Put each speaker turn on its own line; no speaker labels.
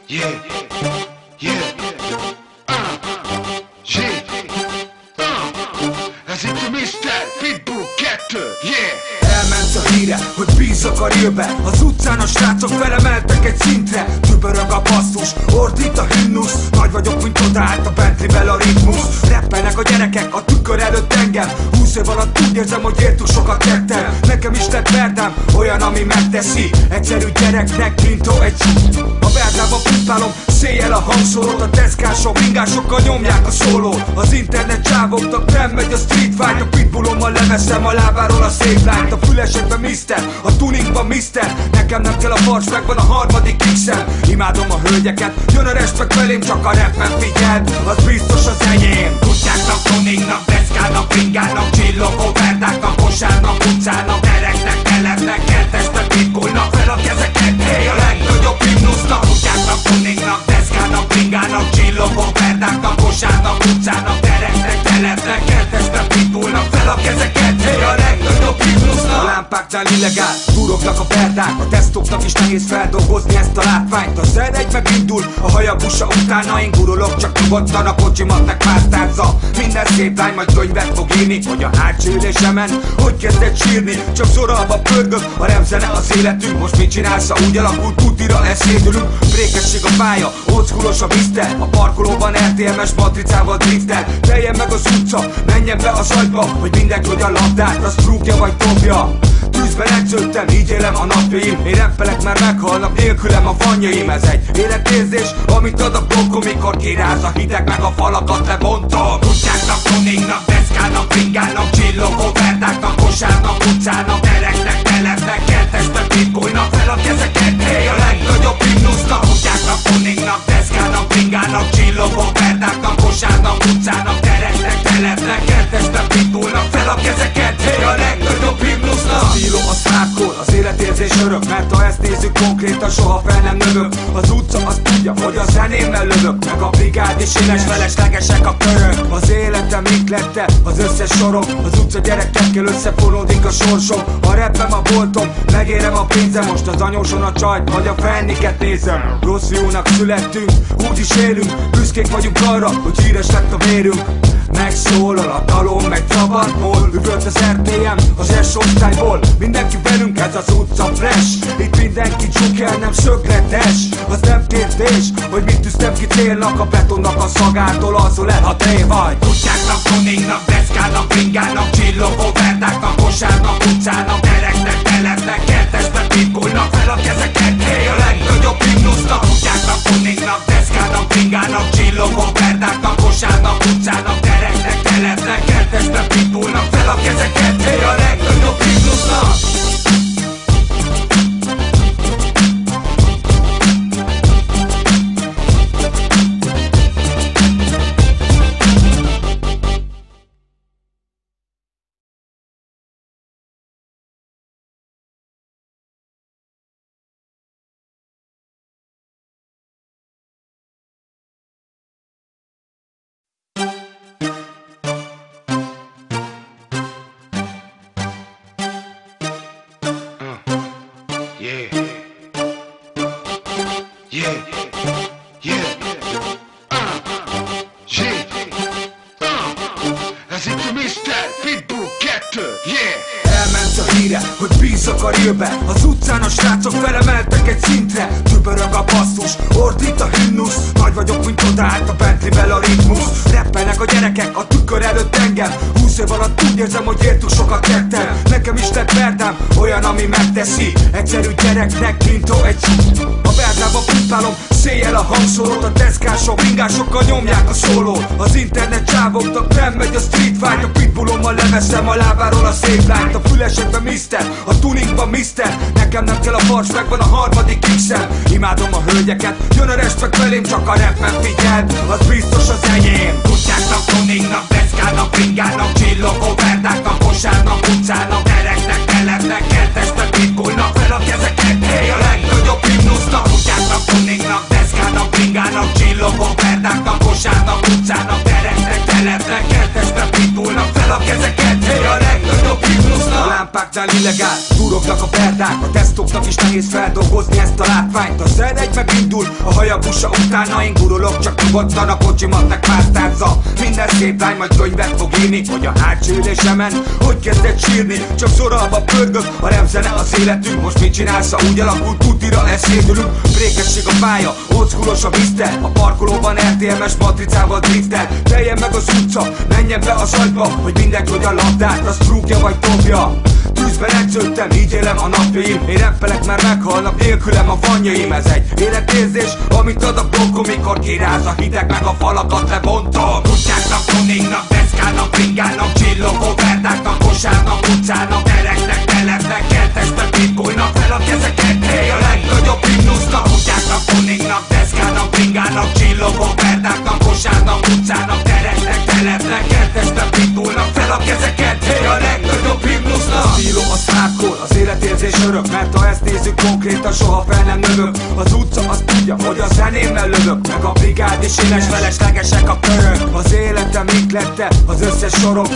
Yeah, yeah, ez itt a Mr. Pitbull 2, yeah.
Elment a híre, hogy bízok a rélbe. Az utcán a srácok felemeltek egy szintre. Tübörög a basszus, ordít a himnusz. Nagy vagyok, mint odaállt a Bentleyvel a ritmus. Rappelnek a gyerekek a tükör előtt engem. 20 év alatt úgy érzem, hogy én túl sokat tettem. Nekem is lett verdám, olyan, ami megteszi. Egyszerű gyereknek, mintó egy csúcs. A verdában pumpálom, széjjel a hangszórót. A deszkások, ringásokkal nyomják a szólót. Az internet csávoknak nem megy a street fight. A pitbullommal leveszem a lábáról a szép lányt. A fülesekben mister, a tuningban mister. Nekem nem kell a farcs, megvan a harmadik X-em. Imádom a hölgyeket, jön a respekt felém, csak a rapben figyeld, az biztos az enyém.
Kutyáknak, tuningnak, deszkának, ringának, csillogó verdáknak, kosárnak, utcának, ereknek, keletnek, kertesnek, pitbullnak fel a kezeket, hey, a legnagyobb himnusznak. Kutyáknak, tuningnak, deszkának, ringának, csillogó verdáknak, kosárnak, utcának, ereknek, keletnek, kertesnek, pitbullnak fel a kezeket, hey, a legnagyobb himnusznak.
A lámpáknál illegál, durognak a verdák. A tesztoknak is nehéz feldolgozni ezt a látványt. A Z1 megindul, a Hayabusa utána én gurulok, csak nyugodtan a kocsimat megpásztázza. Minden szép lány majd könyvet fog írni, hogy a hátsó ülésemen hogy kezdett sírni. Csak zoralba pörgök, a repzene az életünk. Most mit csinálsz, ha úgy alakult, tutira elszédülünk. Brékesség a pálya, oldschoolos a mister. A parkolóban RTMS matricával driftel. Teljen meg az utca, menjen be az agyba, hogy mindenki hogy a labdát, az rúgja vagy dobja. Tűzben edződtem, így élem a napjaim. Én rappelek, már meghalnak nélkülem a vanjaim. Ez egy életérzés, amit ad a blokkon, mikor kiráz a hideg, meg a falakat lebontom.
Kutyáknak, tuningnak, deszkának, ringának, csillogó verdáknak, kosárnak, utcának, ereknek, keletnek, kertesnek, pitbullnak fel a kezeket, hey, a legnagyobb himnusznak. Kutyáknak, tuningnak, deszkának, ringának, csillogó verdáknak, kosárnak, utcának, ereknek, keletnek, kertesnek, pitbullnak fel a kezeket, hey, a legnagyobb himnusznak.
A stílom az hardcore, az életérzés örök. Mert ha ezt nézzük konkrétan, soha fel nem növök. Az utca azt tudja, hogy a zenémmel lövök. Meg a brigád és éles feleslegesek a körök. Az életem iklette, az összes sorom. Az utca gyerekekkel összefonódik a sorsom. A rappem a boltom, megérem a pénzem. Most az anyóson a csajt, vagy a fenniket nézem. Rossz fiúnak születtünk, úgy is élünk. Büszkék vagyunk arra, hogy híres lett a vérünk. Megszólal a dalom, meg szabadból. Üvölt az RTM, az S-osztályból. Mindenki velünk, ez az utca fresh. Itt mindenki csukel, nem szögletes. Az nem kérdés, hogy mit tűztem ki célnak. A betonnak a szagától azol el, ha te vagy.
Kutyáknak, tuningnak, deszkának, ringának, csillogó verdáknak, kosárnak, utcának, ereknek, keletnek, kertesnek, pitbullnak fel a kezeket, hey, a legnagyobb himnusznak. Kutyáknak, tuningnak, deszkának, ringának, csillogó verdáknak, kosárnak, utcának, ereknek, keletnek, kertesnek, pitbullnak fel a kezeket, hey, a legnagyobb himnusznak.
Ez itt a Mr. Pitbull 2, yeah.
Elment a híre, hogy bízok a rélbe. Az utcán a srácok felemeltek egy szintre. Tübörög a basszus, ordít a himnusz. Nagy vagyok, mint odaállt a Bentleyvel a ritmus. Rappelnek a gyerekek a tükör előtt engem. 20 év alatt úgy érzem, hogy én túl sokat tettem. Nekem is lett verdám, olyan, ami megteszi. Egyszerű gyereknek, mintó egy csúcs. A verdában pumpálom, széjjel a hangszórót. A deszkások, ringásokkal nyomják a szólót. Az internet csávoknak nem megy a street fight. A pitbullommal leveszem a lábáról a szép lányt. A fülesekben mister, a tuningban mister. Nekem nem kell a farcs, megvan a harmadik X-em. Imádom a hölgyeket, jön a respekt felém, csak a rapben figyeld, az biztos az enyém.
Kutyáknak, tuningnak, deszkának, ringának, csillogó verdáknak, kosárnak, utcának, ereknek, keletnek, kertesnek, pitbullnak fel a kezeket, hey, a legnagyobb himnusznak. Kutyáknak, tuningnak, deszkának, ringának, csillogó verdáknak, kosárnak, utcának, ereknek, keletnek, kertesnek, pitbullnak fel a kezeket, hey, a legnagyobb himnusznak.
A lámpák egyáltalán illegál. Durognak a verdák, a tesztoknak is nehéz feldolgozni ezt a látványt. A szer megindul, a Hayabusa utána én gurulok, csak nyugodtan a kocsimat megpásztázza. Minden szép lány majd könyvet fog írni, hogy a hátsó ülésemen hogy kezdett sírni. Csak szoralva pörgök, a repzene az életünk. Most mit csinálsz, ha úgy alakult, tutira leszédülünk. Brékesség a pálya, oldschoolos a bizter. A parkolóban RTMS matricával driftel. Teljen meg az utca, menjen be az agyba, hogy mindenki hogy a labdát, az trúkja vagy dobja. Tűzben edződtem, így élem a napjaim. Én rappelek, mert meghalnak nélkülem a fanyjaim. Ez egy életérzés, amit ad a blokkon, mikor kiráz a hideg, meg a falakat lebontom.
Kutyáknak, tuningnak, deszkának, bringának, csillogó verdáknak, kosárnak, utcának, tereknek, telepnek, kertesnek, pitbullnak fel a kezeket, hey, a legnagyobb himnusznak. Kutyáknak, tuningnak, deszkának, bringának, csillogó verdáknak, kosárnak, utcának, tereknek, telepnek, kertesnek, pitbullnak fel a kezeket, hey, a legnagyobb himnusznak.
Stíló a szápkor, az életérzés örök, mert ha ezt nézzük konkrétan, soha fel nem növök. Az utca azt tudja, hogy a zenémmel lövök, meg a brigád is éles, feleslegesek a körök. Az életem ihletте, az összes sorom.